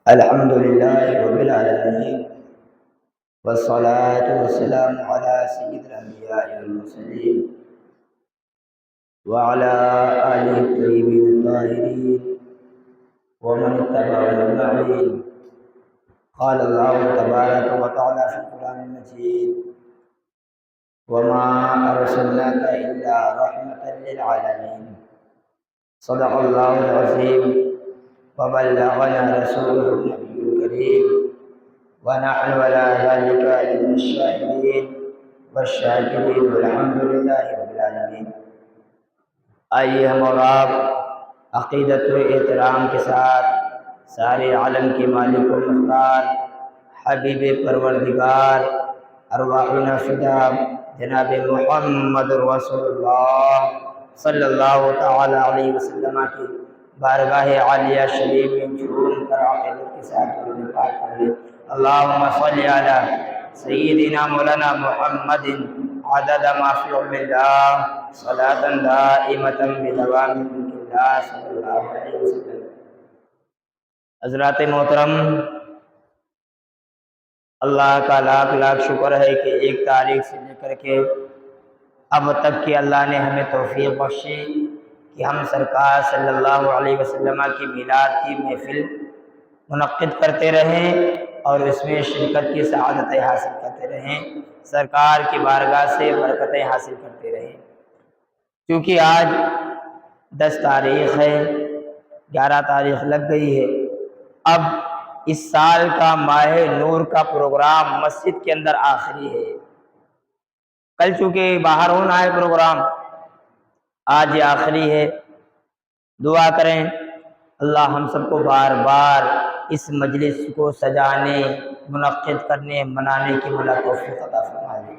الحمد لله رب العالمين، والصلاة والسلام على سيد الأنبياء والمرسلين وعلى آله الطيبين الطاهرين ومن اتبعهم أجمعين. قال الله تبارك وتعالى في القرآن المجيد: وما أرسلناك إلا رحمة للعالمين. صدق الله العظيم وبلغنا رسوله النبي الكريم، ونحن على ذلك من الشاهدين والشاكرين والحمد لله رب العالمین. آئیے ہم اور آپ عقیدت و احترام کے ساتھ سارے عالم کے مالک و مختار حبیب پروردگار ارواحنا فدا جناب محمد رسول اللہ صلی اللہ تعالی علیہ وسلم کی بارگاہ عالیہ شریف میں جھوم کر عقیدت کے ساتھ درود پاک پڑھیں. اللہم صلی علی سیدنا مولانا محمد عدد ما فی علم اللہ صلاۃ دائمۃ بدوام ملک اللہ صلی اللہ علیہ وسلم. حضرات محترم، اللہ کا لاکھ لاکھ شکر ہے کہ 1 تاریخ سے لے کر کے اب تک کہ اللہ نے ہمیں توفیق بخشی کہ ہم سرکار صلی اللہ علیہ وسلم کی میلاد کی محفل منعقد کرتے رہیں اور اس میں شرکت کی سعادتیں حاصل کرتے رہیں، سرکار کی بارگاہ سے برکتیں حاصل کرتے رہیں. کیونکہ آج 10 تاریخ ہے، 11 تاریخ لگ گئی ہے. اب اس سال کا ماہ نور کا پروگرام مسجد کے اندر آخری ہے. کل چونکہ باہر ہونا ہے پروگرام، آج یہ آخری ہے. دعا کریں اللہ ہم سب کو بار بار اس مجلس کو سجانے، منعقد کرنے، منانے کی مولا توفیق عطا فرمائے.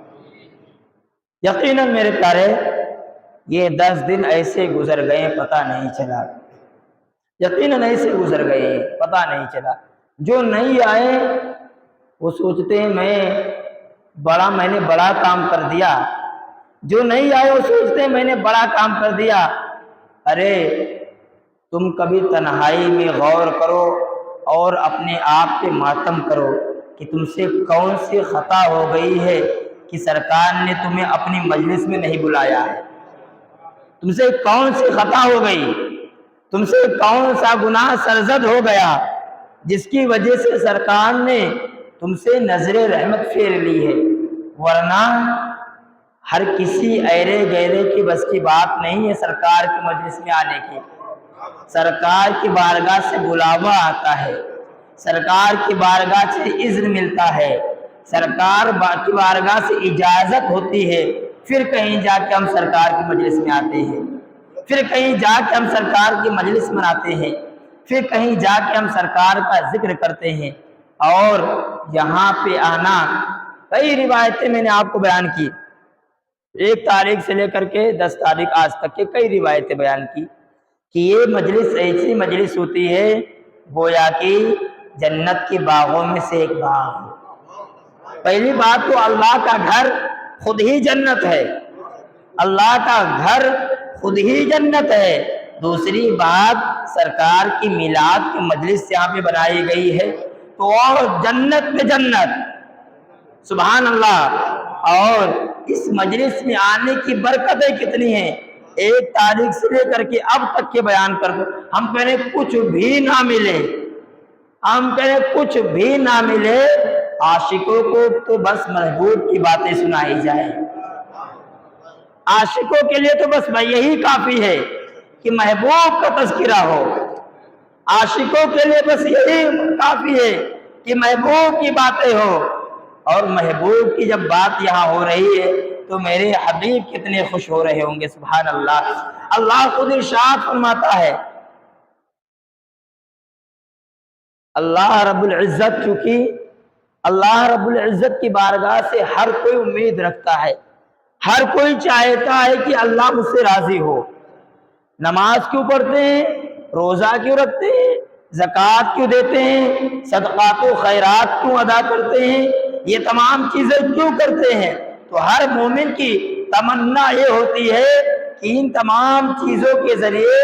یقیناً میرے پیارے، یہ 10 دن ایسے گزر گئے پتہ نہیں چلا. یقیناً ایسے گزر گئے پتہ نہیں چلا. جو نہیں آئے وہ سوچتے ہیں میں نے بڑا کام کر دیا. جو نہیں آئے وہ سوچتے ہیں میں نے بڑا کام کر دیا. ارے تم کبھی تنہائی میں غور کرو اور اپنے آپ پہ ماتم کرو کہ تم سے کون سی خطا ہو گئی ہے کہ سرکار نے تمہیں اپنی مجلس میں نہیں بلایا ہے. تم سے کون سی خطا ہو گئی، تم سے کون سا گناہ سرزد ہو گیا جس کی وجہ سے سرکار نے تم سے نظر رحمت پھیر لی ہے. ورنہ ہر کسی ایرے گیرے کی بس کی بات نہیں ہے سرکار کی مجلس میں آنے کی. سرکار کی بارگاہ سے بلاوا آتا ہے، سرکار کی بارگاہ سے اذن ملتا ہے، سرکار کی بارگاہ سے اجازت ہوتی ہے، پھر کہیں جا کے ہم سرکار کی مجلس میں آتے ہیں، پھر کہیں جا کے ہم سرکار کی مجلس مناتے ہیں، پھر کہیں جا کے ہم سرکار کا ذکر کرتے ہیں. اور یہاں پہ آنا، کئی روایتیں میں نے آپ کو بیان کی، 1 تاریخ سے لے کر کے 10 تاریخ آج تک کے کئی روایتیں بیان کی کہ یہ مجلس ایسی مجلس ہوتی ہے گویا کہ جنت کے باغوں میں سے ایک باغ ہے. پہلی بات تو اللہ کا گھر خود ہی جنت ہے، اللہ کا گھر خود ہی جنت ہے. دوسری بات سرکار کی میلاد کی مجلس یہاں پہ بنائی گئی ہے تو اور جنت میں جنت، سبحان اللہ. اور اس مجلس میں آنے کی برکتیں کتنی ہیں. 1 تاریخ سے لے کر کے اب تک کے بیان کر دو. ہم کہنے کچھ بھی نہ ملے، ہم کہنے کچھ بھی نہ ملے، عاشقوں کو تو بس محبوب کی باتیں سنائی جائیں. عاشقوں کے لیے تو بس یہی کافی ہے کہ محبوب کا تذکرہ ہو. عاشقوں کے لیے بس یہی کافی ہے کہ محبوب کی باتیں ہو. اور محبوب کی جب بات یہاں ہو رہی ہے تو میرے حبیب کتنے خوش ہو رہے ہوں گے. سبحان اللہ. اللہ خود ارشاد فرماتا ہے، اللہ رب العزت، چونکہ اللہ رب العزت کی بارگاہ سے ہر کوئی امید رکھتا ہے، ہر کوئی چاہتا ہے کہ اللہ مجھ سے راضی ہو. نماز کیوں پڑھتے ہیں، روزہ کیوں رکھتے ہیں، زکوٰۃ کیوں دیتے ہیں، صدقات و خیرات کیوں ادا کرتے ہیں، یہ تمام چیزیں کیوں کرتے ہیں؟ تو ہر مومن کی تمنا یہ ہوتی ہے کہ ان تمام چیزوں کے ذریعے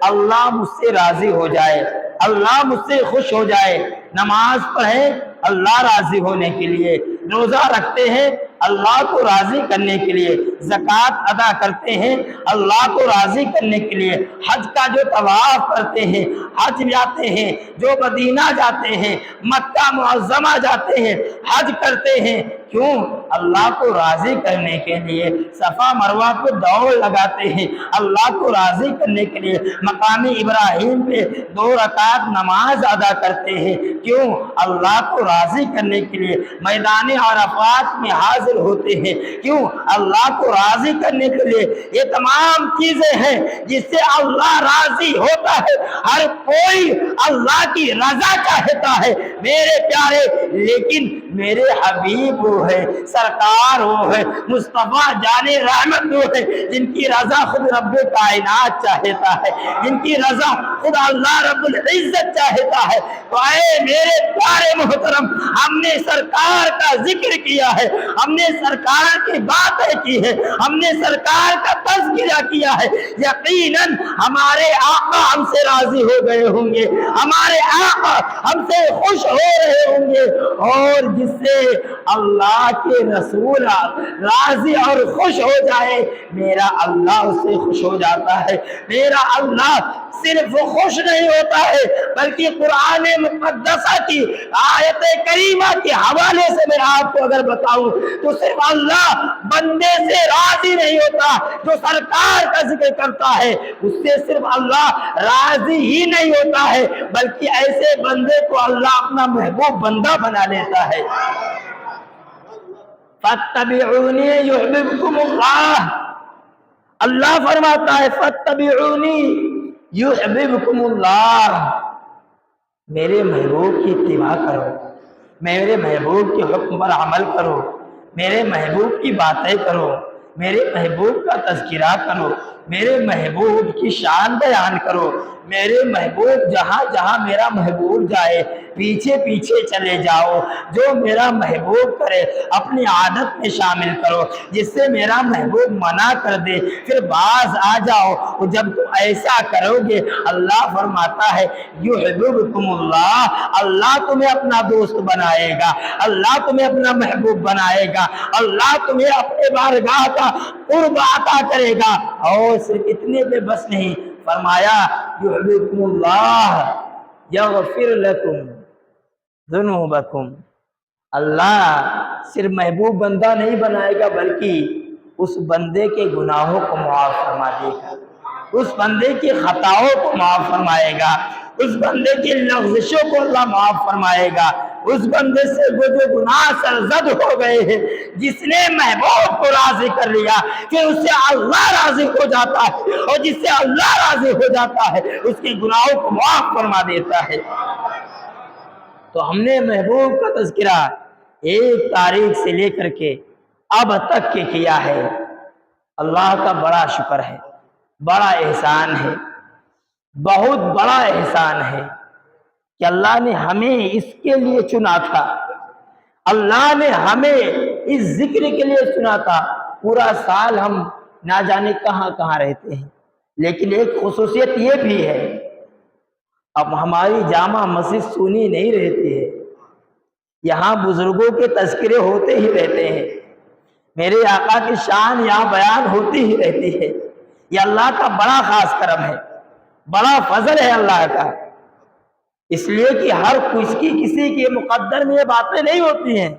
اللہ مجھ سے راضی ہو جائے. اللہ مجھ سے خوش ہو جائے، نماز پڑھیں اللہ راضی ہونے کے لیے، روزہ رکھتے ہیں اللہ کو راضی کرنے کے لیے، زکوٰۃ ادا کرتے ہیں اللہ کو راضی کرنے کے لیے، حج کا جو طواف کرتے ہیں، حج جاتے ہیں، جو مدینہ جاتے ہیں، مکہ معظمہ جاتے ہیں، حج کرتے ہیں، کیوں؟ اللہ کو راضی کرنے کے لیے۔ صفا مروہ پہ دوڑ لگاتے ہیں اللہ کو راضی کرنے کے لیے، مقام ابراہیم پہ 2 رکعت نماز ادا کرتے ہیں، کیوں؟ اللہ کو راضی کرنے کے لیے۔ میدان عرفات میں حاضر ہوتے ہیں، کیوں؟ اللہ کو راضی کرنے کے لیے۔ یہ تمام چیزیں ہیں جس سے اللہ راضی ہوتا ہے۔ ہر کوئی اللہ کی رضا چاہتا ہے میرے پیارے، لیکن میرے حبیب وہ ہے، سرکار وہ ہے، مصطفیٰ جان رحمت وہ ہے جن کی رضا خود رب کائنات چاہتا ہے، جن کی رضا خود اللہ رب العزت چاہتا ہے۔ تو اے میرے پیارے محترم، ہم نے سرکار کا ذکر کیا ہے، ہم نے سرکار کی باتیں کی ہے، ہم نے سرکار کا تذکرہ کیا ہے، یقیناً ہمارے آقا ہم سے راضی ہو گئے ہوں گے، ہمارے آقا ہم سے خوش ہو رہے ہوں گے، اور جس سے اللہ کے رسول راضی اور خوش ہو جائے، میرا اللہ اس سے خوش ہو جاتا ہے۔ میرا اللہ صرف خوش نہیں ہوتا ہے بلکہ قرآن مقدسہ کی آیت کریمہ کے حوالے سے میں آپ کو اگر بتاؤں تو صرف اللہ بندے سے راضی نہیں ہوتا، جو سرکار کا ذکر کرتا ہے اس سے صرف اللہ راضی ہی نہیں ہوتا ہے بلکہ ایسے بندے کو اللہ اپنا محبوب بندہ بنا لیتا ہے۔ فَاتَّبِعُونِي يُحْبِبْكُمُ اللَّهُ، اللہ فرماتا ہے فَاتَّبِعُونِي يُحْبِبْكُمُ اللَّهُ، میرے محبوب کی اتباع کرو، میرے محبوب کے حکم پر عمل کرو، میرے محبوب کی باتیں کرو، میرے محبوب کا تذکرہ کرو، میرے محبوب کی شان بیان کرو، میرے محبوب جہاں جہاں میرا محبوب جائے پیچھے پیچھے چلے جاؤ، جو میرا محبوب کرے اپنی عادت میں شامل کرو، جس سے میرا محبوب منع کر دے پھر باز آ جاؤ۔ اور جب تم ایسا کرو گے اللہ فرماتا ہے یحببکم اللہ، اللہ تمہیں اپنا دوست بنائے گا، اللہ تمہیں اپنا محبوب بنائے گا، اللہ تمہیں اپنے بارگاہ کا قرب عطا کرے گا۔ اور صرف اتنے پہ بس نہیں، فرمایا یحببکم اللہ یغفر لکم ذنوبکم، اللہ صرف محبوب بندہ نہیں بنائے گا بلکہ اس بندے کے گناہوں کو معاف فرما دے گا، اس بندے کی خطاؤں کو معاف فرمائے گا، اس بندے کی لغزشوں کو اللہ معاف فرمائے گا، اس بندے سے وہ جو گناہ سرزد ہو گئے ہیں، جس نے محبوب کو راضی کر لیا پھر اس سے اللہ راضی ہو جاتا ہے، اور جس سے اللہ راضی ہو جاتا ہے اس کے گناہوں کو معاف فرما دیتا ہے۔ تو ہم نے محبوب کا تذکرہ 1 تاریخ سے لے کر کے اب تک کے کیا ہے، اللہ کا بڑا شکر ہے، بڑا احسان ہے، بہت بڑا احسان ہے کہ اللہ نے ہمیں اس کے لیے چنا تھا، اللہ نے ہمیں اس ذکر کے لیے چنا تھا۔ پورا سال ہم نہ جانے کہاں کہاں رہتے ہیں، لیکن ایک خصوصیت یہ بھی ہے، اب ہماری جامع مسجد سونی نہیں رہتی ہے، یہاں بزرگوں کے تذکرے ہوتے ہی رہتے ہیں، میرے آقا کی شان یہاں بیان ہوتی ہی رہتی ہے۔ یہ اللہ کا بڑا خاص کرم ہے، بڑا فضل ہے اللہ کا، اس لیے کہ ہر کسی کے مقدر میں یہ باتیں نہیں ہوتی ہیں،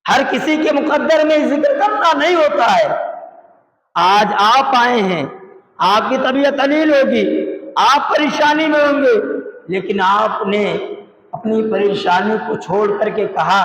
ہر کسی کے مقدر میں ذکر کرنا نہیں ہوتا ہے۔ آج آپ آئے ہیں، آپ کی طبیعت علیل ہوگی، آپ پریشانی میں ہوں گے، لیکن آپ نے اپنی پریشانی کو چھوڑ کر کے کہا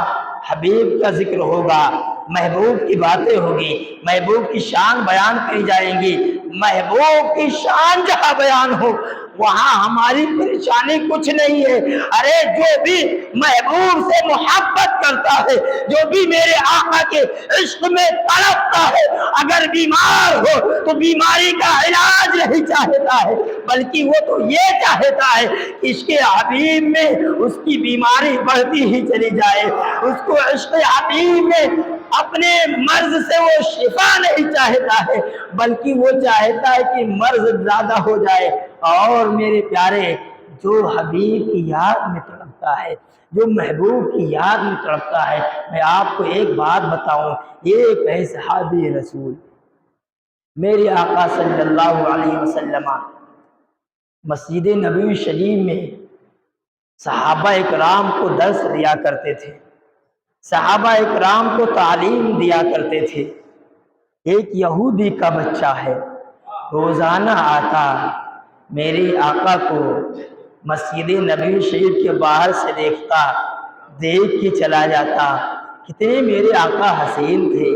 حبیب کا ذکر ہوگا، محبوب کی باتیں ہوگی، محبوب کی شان بیان کی جائیں گی۔ محبوب کی شان جہاں بیان ہو وہاں ہماری پریشانی کچھ نہیں ہے۔ ارے جو بھی محبوب سے محبت کرتا ہے، جو بھی میرے آقا کے عشق میں تڑپتا ہے، اگر بیمار ہو تو بیماری کا علاج نہیں چاہتا ہے، بلکہ وہ تو یہ چاہتا ہے کہ عشق حبیب میں اس کی بیماری بڑھتی ہی چلی جائے، اس کو عشق حبیب میں اپنے مرض سے وہ شفا نہیں چاہتا ہے، بلکہ وہ چاہتا ہے کہ مرض زیادہ ہو جائے۔ اور میرے پیارے، جو حبیب کی یاد میں تڑپتا ہے، جو محبوب کی یاد میں تڑپتا ہے۔ میں آپ کو ایک بات بتاؤں، ایک ہے صحابی رسول میرے آقا صلی اللہ علیہ وسلم مسجد نبوی شریف میں صحابہ اکرام کو درس دیا کرتے تھے، صحابہ اکرام کو تعلیم دیا کرتے تھے۔ ایک یہودی کا بچہ ہے، روزانہ آتا، میرے آقا کو مسجد نبوی شریف کے باہر سے دیکھتا، دیکھ کے چلا جاتا۔ کتنے میرے آقا حسین تھے،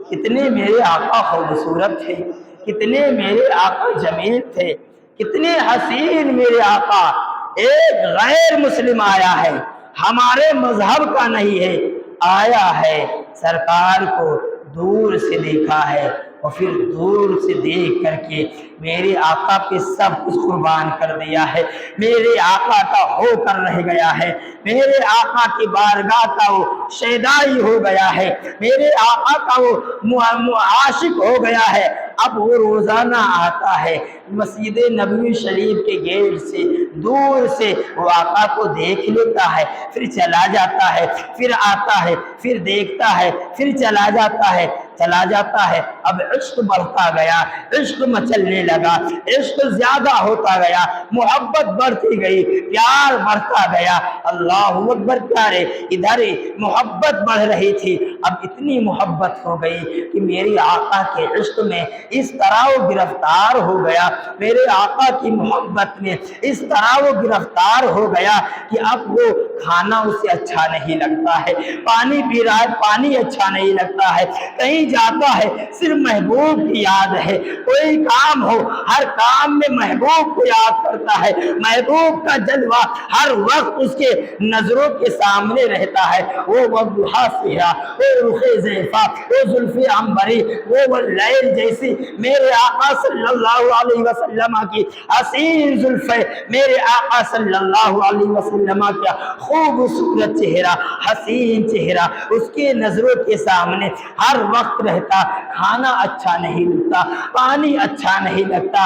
کتنے میرے آقا خوبصورت تھے، کتنے میرے آقا جمیل تھے، کتنے حسین میرے آقا۔ ایک غیر مسلم آیا ہے، ہمارے مذہب کا نہیں ہے، آیا ہے، سرکار کو دور سے دیکھا ہے اور پھر دور سے دیکھ کر کے میرے آقا پہ سب کچھ قربان کر دیا ہے، میرے آقا کا ہو کر رہ گیا ہے، میرے آقا کی بارگاہ کا وہ شیدائی ہو گیا ہے، میرے آقا کا وہ عاشق ہو گیا ہے۔ اب وہ روزانہ آتا ہے مسجد نبوی شریف کے گیٹ سے، دور سے وہ آقا کو دیکھ لیتا ہے، پھر چلا جاتا ہے، پھر آتا ہے، پھر دیکھتا ہے، پھر چلا جاتا ہے، چلا جاتا ہے۔ اب عشق بڑھتا گیا، عشق مچلنے لگا، عشق زیادہ ہوتا گیا، محبت بڑھتی گئی، پیار بڑھتا گیا۔ اللہ اکبر پیارے، ادھر محبت بڑھ رہی تھی، اب اتنی محبت ہو گئی کہ میرے آقا کے عشق میں اس طرح وہ گرفتار ہو گیا، میرے آقا کی محبت میں اس طرح وہ گرفتار ہو گیا کہ اب وہ کھانا اسے اچھا نہیں لگتا ہے، پانی پی رہا ہے پانی اچھا نہیں لگتا ہے، کہیں جاتا ہے صرف محبوب کی یاد ہے، کوئی کام ہو ہر کام میں محبوب کو یاد کرتا ہے، محبوب کا جلوہ ہر وقت اس کے نظروں کے سامنے رہتا ہے۔ وہ والضحیٰ سحرا، وہ رخ زیفا، وہ زلف عنبری، وہ واللیل جیسی میرے آقا صلی اللہ علیہ وسلم کی حسین زلفیں، میرے آقا صلی اللہ علیہ وسلم کا خوبصورت چہرہ، حسین چہرہ اس کے نظروں کے سامنے ہر وقت رہتا۔ کھانا اچھا نہیں لگتا، پانی اچھا نہیں لگتا،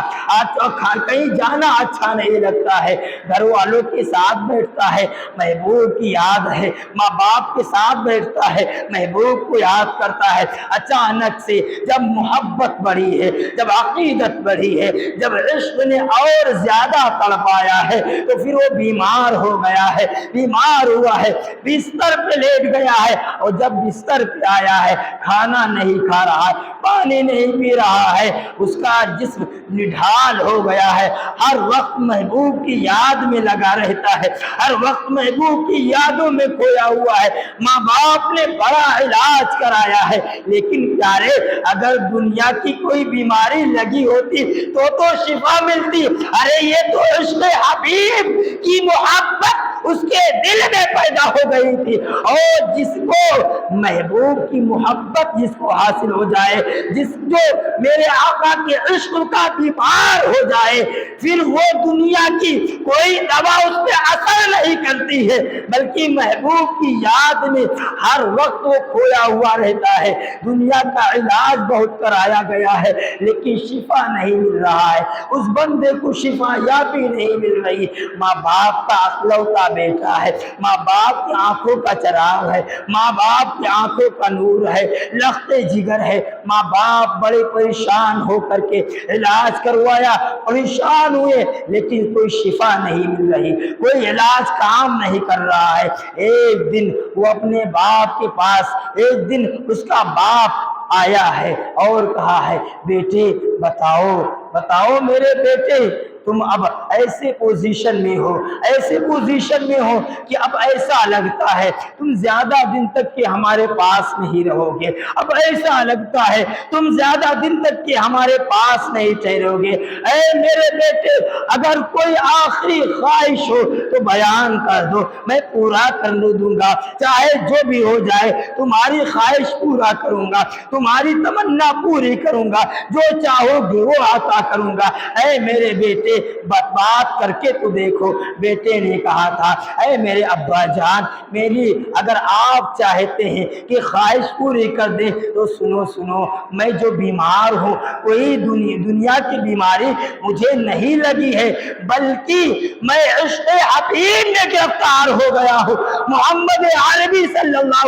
کہیں جانا اچھا نہیں لگتا ہے، گھر والوں کے ساتھ بیٹھتا ہے، محبوب کی یاد ہے، ماں باپ کے ساتھ بیٹھتا ہے، محبوب کو یاد کرتا ہے۔ اچانک سے جب محبت بڑھی ہے، جب عقیدت بڑھی ہے، جب عشق نے اور زیادہ تڑپایا ہے تو پھر وہ بیمار ہو گیا ہے، بیمار ہوا ہے، بستر پہ لیٹ گیا ہے، اور جب بستر پہ آیا ہے کھانا نہیں کھا رہا ہے، پانی نہیں پی رہا ہے، اس کا جسم نڈھال ہو گیا ہے، ہر وقت محبوب کی یاد میں لگا رہتا ہے، ہر وقت محبوب کی یادوں میں کھویا ہوا ہے۔ ماں باپ نے بڑا علاج کرایا ہے، لیکن پیارے اگر دنیا کی کوئی بیماری لگی ہوتی تو شفا ملتی، ارے یہ تو عشق حبیب کی محبت اس کے دل میں پیدا ہو گئی تھی، اور جس کو محبوب کی محبت جس کو حاصل ہو جائے، جو میرے آقا کے عشق کا بیمار ہو جائے، پھر وہ دنیا کی کوئی دوا اس پہ اثر نہیں کرتی ہے، بلکہ محبوب کی یاد میں ہر وقت وہ کھویا ہوا رہتا ہے۔ دنیا کا علاج بہت کرایا گیا ہے لیکن شفا نہیں مل رہا ہے، اس بندے کو شفا یابی نہیں مل رہی۔ ماں باپ کا اکلوتا بیٹا ہے، ماں باپ کی آنکھوں کا چراغ ہے، ماں باپ کی آنکھوں کا نور ہے، لخت جگر ہے، ماں باپ بڑے پریشان ہو کر کے علاج کروایا، پریشان ہوئے لیکن کوئی شفا نہیں مل رہی، کوئی علاج کام نہیں کر رہا ہے۔ ایک دن وہ اپنے باپ کے پاس، ایک دن اس کا باپ آیا ہے اور کہا ہے بیٹے بتاؤ میرے بیٹے، تم اب ایسے پوزیشن میں ہو، ایسے پوزیشن میں ہو کہ اب ایسا لگتا ہے تم زیادہ دن تک کہ ہمارے پاس نہیں رہو گے، اب ایسا لگتا ہے تم زیادہ دن تک کہ ہمارے پاس نہیں ٹھہرو گے۔ اے میرے بیٹے اگر کوئی آخری خواہش ہو تو بیان کر دو، میں پورا کرنے دوں گا، چاہے جو بھی ہو جائے تمہاری خواہش پورا کروں گا، تمہاری تمنا پوری کروں گا، جو چاہو گے وہ عطا کروں گا۔ اے میرے بیٹے سے بات کر کے تو دیکھو۔ بیٹے نے کہا تھا اے میرے ابا جان، میری اگر آپ چاہتے ہیں کہ خواہش پوری کر دیں تو سنو، میں جو بیمار ہوں کوئی دنیا کی بیماری مجھے نہیں لگی ہے، بلکہ میں عشق حبیب میں گرفتار ہو گیا ہوں، محمد عربی صلی اللہ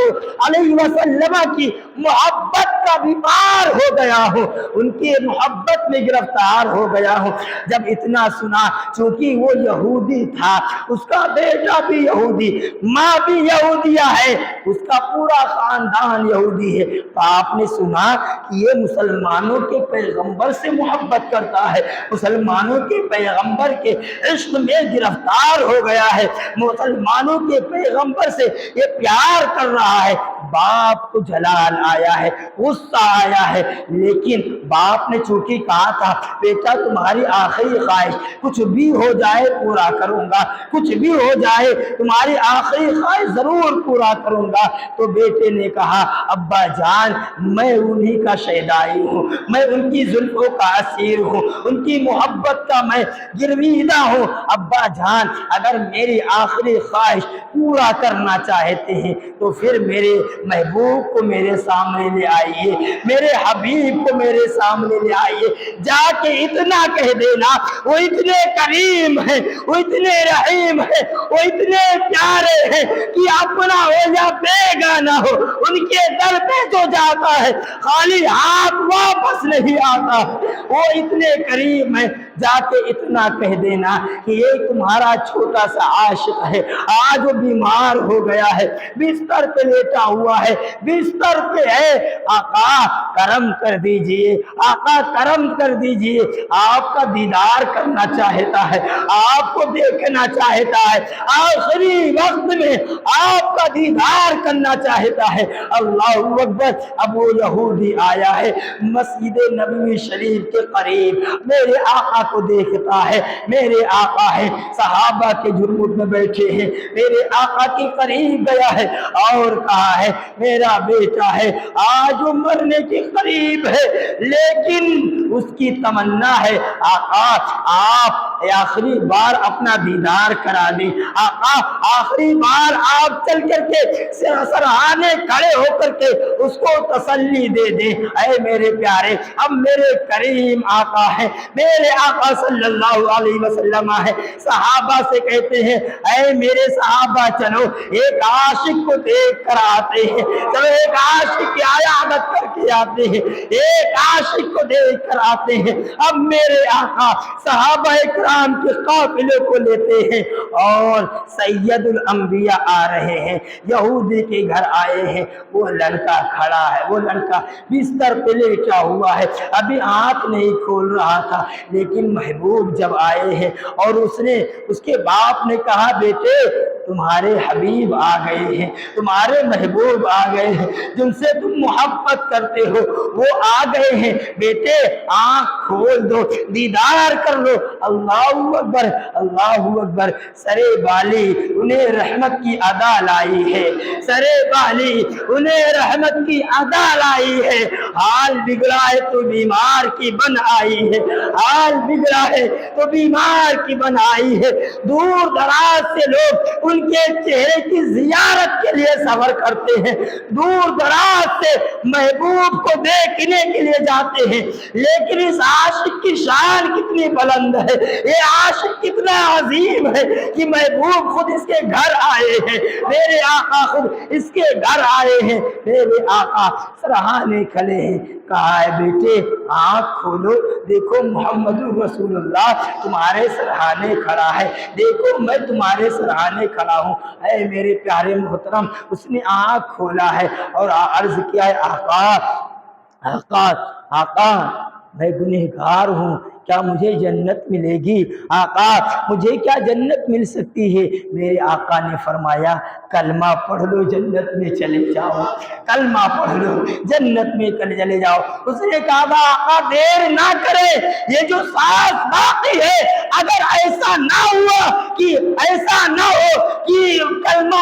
علیہ وسلم کی محبت کا بیمار ہو گیا ہوں، ان کی محبت میں گرفتار ہو گیا ہوں۔ جب اتنا سنا، چونکہ وہ یہودی تھا، اس کا بیٹا بھی یہودی، ماں بھی یہودیہ ہے، اس کا پورا خاندان یہودی ہے، تو آپ نے سنا کہ یہ مسلمانوں کے پیغمبر سے محبت کرتا ہے، مسلمانوں کے پیغمبر کے عشق میں گرفتار ہو گیا ہے، مسلمانوں کے پیغمبر سے یہ پیار کر رہا ہے۔ باپ کو جلال آیا ہے، غصہ آیا ہے، لیکن باپ نے چونکہ کہا تھا بیٹا تمہاری آخری خواہش کچھ بھی ہو جائے پورا کروں گا، کچھ بھی ہو جائے تمہاری آخری خواہش ضرور پورا کروں گا، تو بیٹے نے کہا ابا جان میں انہی کا شیدائی ہوں، میں ان کی زلفوں کا اسیر ہوں، ان کی محبت کا میں گرویدہ ہوں، ابا جان اگر میری آخری خواہش پورا کرنا چاہتے ہیں تو پھر میرے محبوب کو میرے سامنے لے آئیے، میرے حبیب کو میرے سامنے لے آئیے، جا کے اتنا کہہ دینا وہ اتنے کریم ہیں، وہ اتنے رحیم ہیں، وہ اتنے پیارے ہیں کہ اپنا ہو یا بیگانہ ہو ان کے در پہ جو جاتا ہے خالی ہاتھ واپس نہیں آتا، وہ اتنے کریم ہیں، جا کے اتنا کہہ دینا کہ یہ تمہارا چھوٹا سا عاشق ہے، آج وہ بیمار ہو گیا ہے، بستر پہ لیٹا ہوا ہے، بستر پہ ہے، آقا کرم کر دیجئے، آقا کرم کر دیجئے، آپ کا دیدار کرنا چاہتا ہے، آپ کو دیکھنا چاہتا ہے، آخری وقت میں آپ کا دیدار کرنا چاہتا ہے۔ اللہ اکبر۔ اب وہ یہودی آیا ہے مسجد نبوی شریف کے قریب، میرے آقا کو دیکھتا ہے، میرے آقا ہے صحابہ کے جرمٹ میں بیٹھے ہیں، میرے آقا کے قریب گیا ہے اور کہا ہے میرا بیٹا ہے آج وہ مرنے کے قریب ہے، لیکن اس کی تمنا ہے آقا آپ آخری بار اپنا دیدار کرا دیں، آقا آخری بار آپ چل کر کے سرہانے کھڑے ہو کر کے اس کو تسلی دے دیں۔ اے میرے پیارے، اب میرے کریم آقا ہیں، میرے آقا صلی اللہ علیہ وسلم ہے، صحابہ سے کہتے ہیں اے میرے صحابہ چلو ایک عاشق کو دیکھ کر آتے ہیں، چلو ایک عاشق کی عیادت کر کے آتے ہیں، ایک عاشق کو دیکھ کر آتے ہیں۔ اب میرے آقا صحابہ کرام کے قافلے کو لیتے ہیں اور سید الانبیاء آ رہے ہیں، یہودی کے گھر آئے ہیں، وہ لڑکا کھڑا ہے، وہ لڑکا بستر پہ لیٹا ہوا ہے، ابھی آنکھ نہیں کھول رہا تھا، لیکن محبوب جب آئے ہیں اور اس کے باپ نے کہا بیٹے تمہارے حبیب آ گئے ہیں، تمہارے محبوب آ گئے ہیں، جن سے تم محبت کرتے ہو وہ آ گئے ہیں، بیٹے آنکھ کھول دو، دیدار کر لو۔ اللہ اکبر، اللہ اکبر۔ سرے بالی انہیں رحمت کی ادا لائی ہے، سرے بالی انہیں رحمت کی ادا لائی ہے، حال بگڑا ہے تو بیمار کی بن آئی ہے، حال بگڑا ہے تو بیمار کی بن آئی ہے، دور دراز سے لوگ ان کے چہرے کی زیارت کے لیے سفر کرتے ہیں، دور دراز سے محبوب کو دیکھنے کے لیے جاتے ہیں، لیکن اس عاشق کی شان کتنی بلند ہے، یہ عاشق کتنا عظیم ہے کہ محبوب خود اس کے گھر آئے ہیں، میرے آقا خود اس کے گھر آئے ہیں، میرے آقا سرہانے کھلے ہیں، کہا ہے بیٹے آنکھ کھولو، دیکھو محمد رسول اللہ تمہارے سرہانے کھڑا ہے، دیکھو میں تمہارے سرہانے کھڑا ہوں۔ اے میرے پیارے محترم، اس نے آنکھ کھولا ہے اور عرض کیا ہے آقا آقا آقا میں گنہگار ہوں، کیا مجھے جنت ملے گی؟ آقا مجھے کیا جنت مل سکتی ہے؟ میرے آقا نے فرمایا کلمہ پڑھ لو جنت میں چلے جاؤ، کلمہ پڑھ لو جنت میں چلے جاؤ۔ اس نے کہا آقا دیر نہ کرے، یہ جو سانس باقی ہے اگر ایسا نہ ہوا کہ ایسا نہ ہو کہ کلمہ